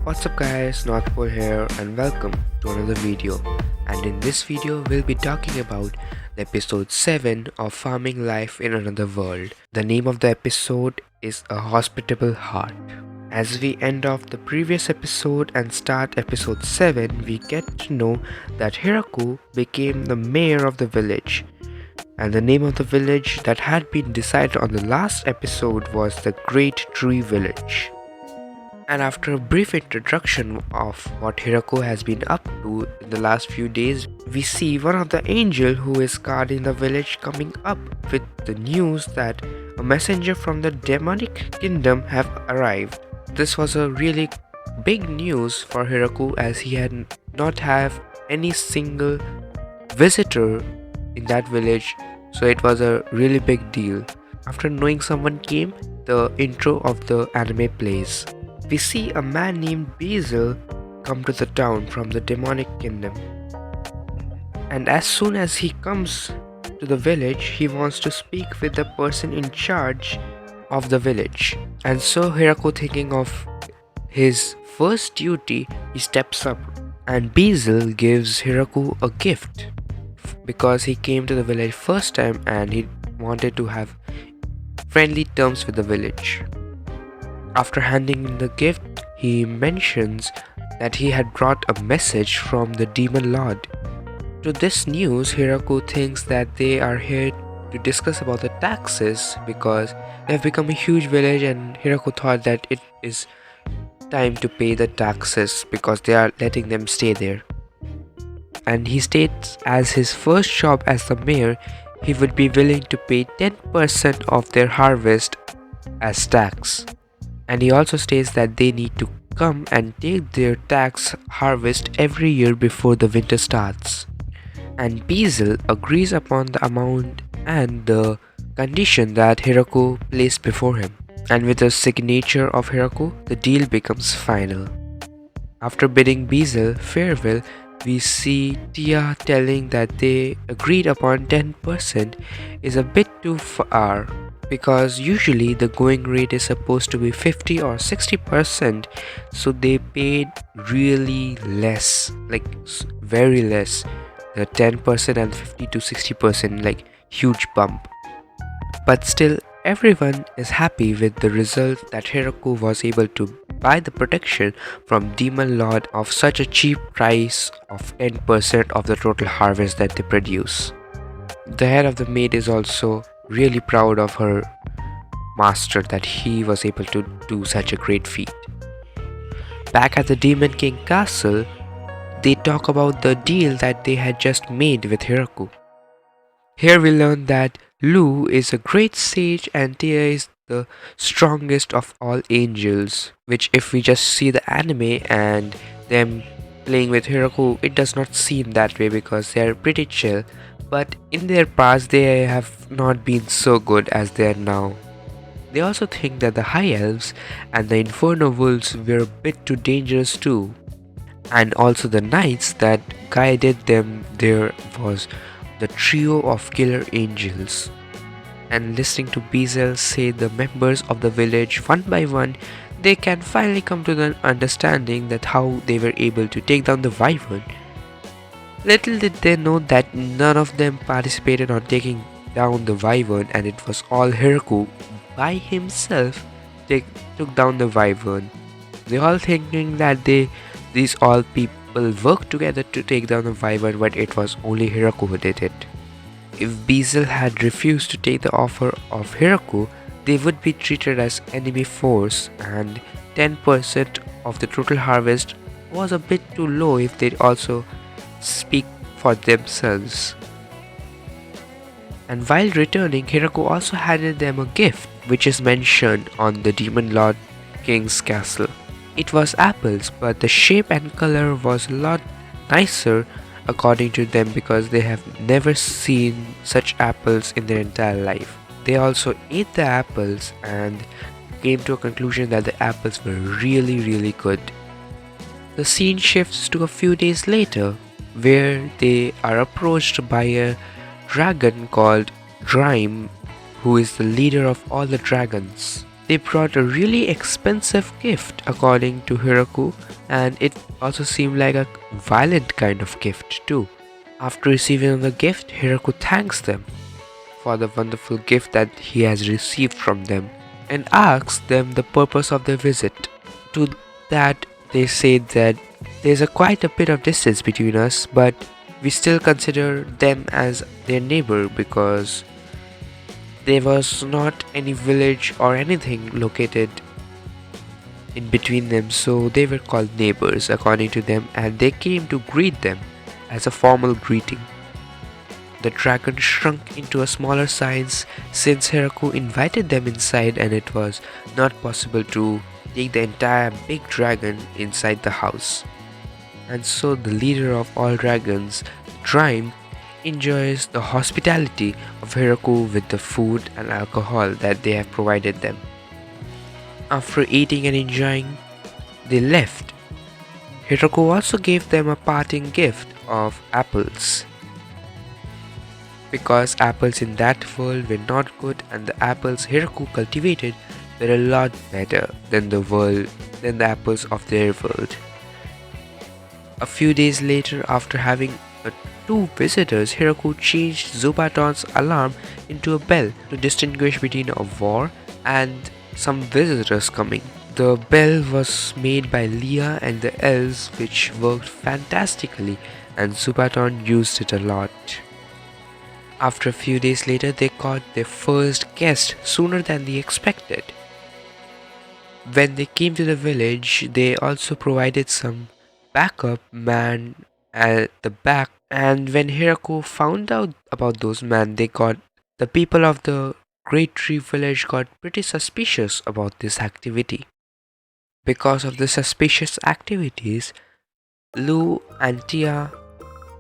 What's up guys, Northpole here and welcome to another video. And in this video we'll be talking about the episode 7 of Farming Life in Another World. The name of the episode is A Hospitable Heart. As we end off the previous episode and start episode 7, we get to know that Hiraku became the mayor of the village. And the name of the village that had been decided on the last episode was the Great Tree Village. And after a brief introduction of what Hiraku has been up to in the last few days, we see one of the angels who is guarding the village coming up with the news that a messenger from the demonic kingdom have arrived. This was a really big news for Hiraku as he had not have any single visitor in that village, so it was a really big deal. After knowing someone came, the intro of the anime plays. We see a man named Basil come to the town from the demonic kingdom. And as soon as he comes to the village, he wants to speak with the person in charge of the village. And so Hiraku, thinking of his first duty, he steps up and Basil gives Hiraku a gift because he came to the village first time and he wanted to have friendly terms with the village. After handing in the gift, he mentions that he had brought a message from the demon lord. To this news, Hiraku thinks that they are here to discuss about the taxes because they have become a huge village, and Hiraku thought that it is time to pay the taxes because they are letting them stay there. And he states as his first job as the mayor, he would be willing to pay 10% of their harvest as tax. And he also states that they need to come and take their tax harvest every year before the winter starts. And Basil agrees upon the amount and the condition that Hiraku placed before him. And with the signature of Hiraku, the deal becomes final. After bidding Basil farewell, we see Tia telling that they agreed upon 10% is a bit too far, because usually the going rate is supposed to be 50 or 60%, so they paid really less, like very less, the 10% and 50 to 60%, like huge bump. But still, everyone is happy with the result that Hiraku was able to buy the protection from Demon Lord of such a cheap price of 10% of the total harvest that they produce. The head of the maid is also really proud of her master that he was able to do such a great feat. Back at the Demon King castle, they talk about the deal that they had just made with Hiraku. Here we learn that Lu is a great sage and Tia is the strongest of all angels, which if we just see the anime and them playing with Hiraku, it does not seem that way because they are pretty chill. But in their past, they have not been so good as they are now. They also think that the High Elves and the Inferno Wolves were a bit too dangerous too. And also the knights that guided them there was the trio of killer angels. And listening to Basil say the members of the village one by one, they can finally come to the understanding that how they were able to take down the Wyvern. Little did they know that none of them participated on taking down the Wyvern, and it was all Hiraku by himself took down the Wyvern. They all thinking that these all people worked together to take down the Wyvern, but it was only Hiraku who did it. If Basil had refused to take the offer of Hiraku, they would be treated as enemy force, and 10% of the total harvest was a bit too low if they also speak for themselves. And while returning, Hiraku also handed them a gift which is mentioned on the Demon Lord King's castle. It was apples, but the shape and color was a lot nicer according to them because they have never seen such apples in their entire life. They also ate the apples and came to a conclusion that the apples were really good. The scene shifts to a few days later, where they are approached by a dragon called Grime, who is the leader of all the dragons. they brought a really expensive gift according to Hiraku, and it also seemed like a violent kind of gift too. After receiving the gift, Hiraku thanks them for the wonderful gift that he has received from them and asks them the purpose of their visit. To that, they say that there's quite a bit of distance between us, but we still consider them as their neighbor because there was not any village or anything located in between them, so they were called neighbors according to them, and they came to greet them as a formal greeting. The dragon shrunk into a smaller size since Hiraku invited them inside and it was not possible to take the entire big dragon inside the house. And so the leader of all dragons, Dream, enjoys the hospitality of Hiraku with the food and alcohol that they have provided them. After eating and enjoying, they left. Hiraku also gave them a parting gift of apples, because apples in that world were not good and the apples Hiraku cultivated were a lot better than the apples of their world. A few days later, after having two visitors, Hiraku changed Zubaton's alarm into a bell to distinguish between a war and some visitors coming. The bell was made by Leah and the elves, which worked fantastically, and Zubaton used it a lot. After a few days later, they caught their first guest sooner than they expected. When they came to the village, they also provided some backup man at the back, and when Hiraku found out about those men, the people of the Great Tree Village got pretty suspicious about this activity. Because of the suspicious activities, Lu and Tia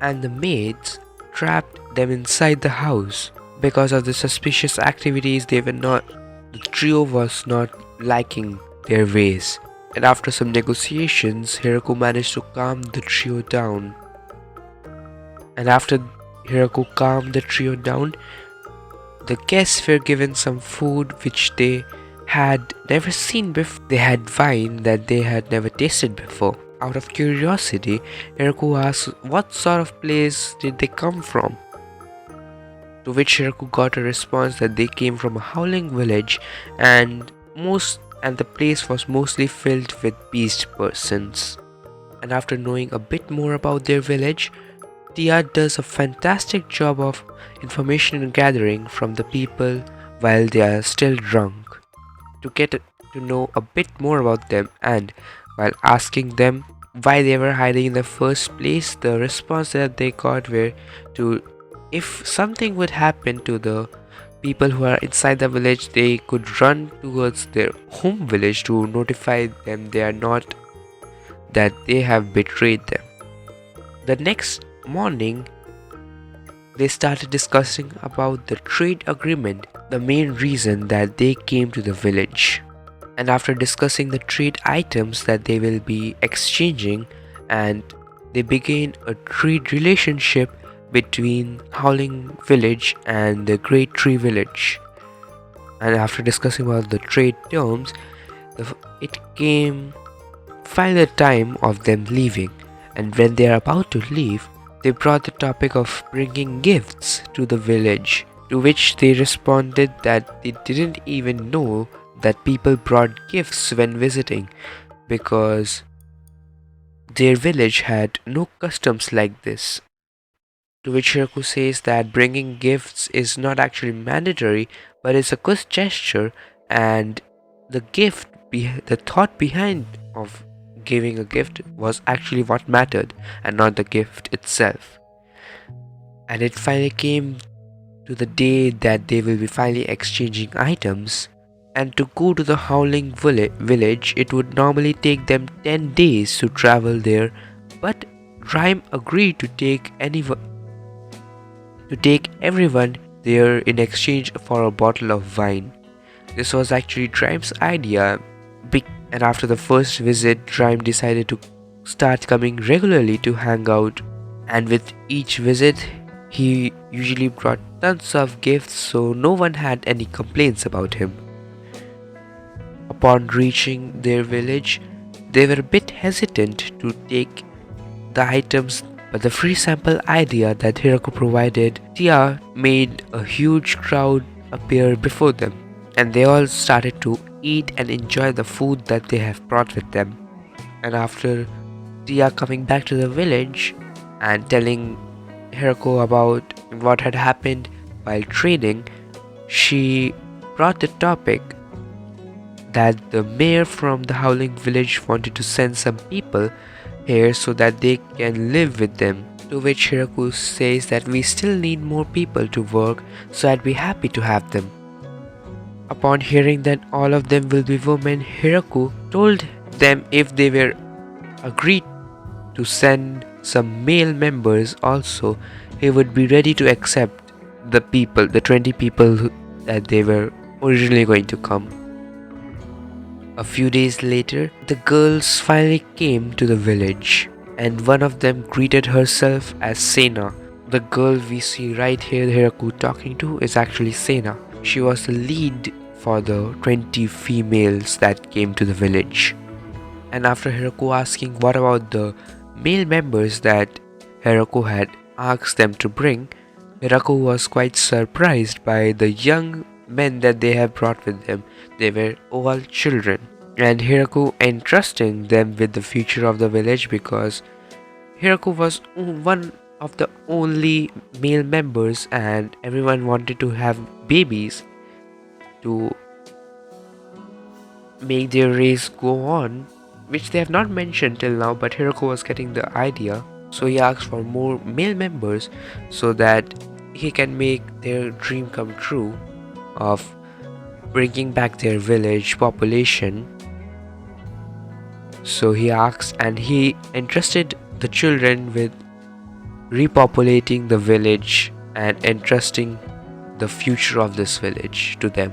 and the maids trapped them inside the house. Because of the suspicious activities, the trio was not liking their ways. And after some negotiations, Hiraku managed to calm the trio down. And after Hiraku calmed the trio down, the guests were given some food which they had never seen before. They had wine that they had never tasted before. Out of curiosity, Hiraku asked what sort of place did they come from, to which Hiraku got a response that they came from a Howling Village and the place was mostly filled with beast persons. And after knowing a bit more about their village, Tia does a fantastic job of information gathering from the people while they are still drunk, to get to know a bit more about them, and while asking them why they were hiding in the first place, the response that they got were to, if something would happen to the people who are inside the village, they could run towards their home village to notify them that they have betrayed them. The next morning, they started discussing about the trade agreement, the main reason that they came to the village. And after discussing the trade items that they will be exchanging, and they began a trade relationship between Howling Village and the Great Tree Village. And after discussing about the trade terms, it came final time of them leaving. And when they are about to leave, they brought the topic of bringing gifts to the village, to which they responded that they didn't even know that people brought gifts when visiting, because their village had no customs like this. To which Hiraku says that bringing gifts is not actually mandatory, but it's a good gesture, and the thought behind of giving a gift was actually what mattered and not the gift itself. And it finally came to the day that they will be finally exchanging items. And to go to the Howling Village, it would normally take them 10 days to travel there, but Rhyme agreed to take everyone there in exchange for a bottle of wine. This was actually Rhyme's idea, and after the first visit, Rhyme decided to start coming regularly to hang out, and with each visit, he usually brought tons of gifts, so no one had any complaints about him. Upon reaching their village, they were a bit hesitant to take the items, but the free sample idea that Hiraku provided Tia made a huge crowd appear before them, and they all started to eat and enjoy the food that they have brought with them. And after Tia coming back to the village and telling Hiraku about what had happened while training, she brought the topic that the mayor from the Howling Village wanted to send some people here so that they can live with them. To which Hiraku says that we still need more people to work, so I'd be happy to have them. Upon hearing that all of them will be women, Hiraku told them if they were agreed to send some male members also, he would be ready to accept the 20 people that they were originally going to come. A few days later, the girls finally came to the village, and one of them greeted herself as Sena. The girl we see right here, Hiraku talking to, is actually Sena. She was the lead for the 20 females that came to the village. And after Hiraku asking what about the male members that Hiraku had asked them to bring, Hiraku was quite surprised by the young men that they have brought with them. They were all children, and Hiraku entrusting them with the future of the village because Hiraku was one of the only male members and everyone wanted to have babies to make their race go on, which they have not mentioned till now, but Hiraku was getting the idea. So he asked for more male members so that he can make their dream come true of bringing back their village population. So he asked and he entrusted the children with repopulating the village and entrusting the future of this village to them,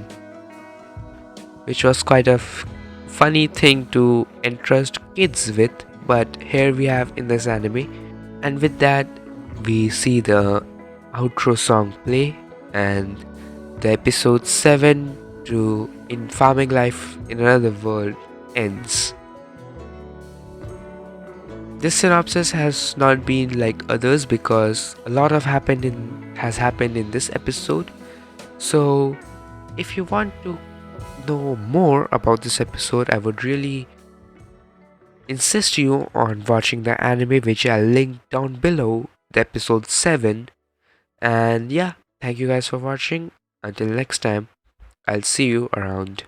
which was quite a funny thing to entrust kids with, but here we have in this anime. And with that, we see the outro song play, and the episode 7 to In Farming Life in Another World ends. This synopsis has not been like others because a lot has happened in this episode. So if you want to know more about this episode, I would really insist you on watching the anime, which I'll link down below, the episode 7. And yeah, thank you guys for watching. Until next time, I'll see you around.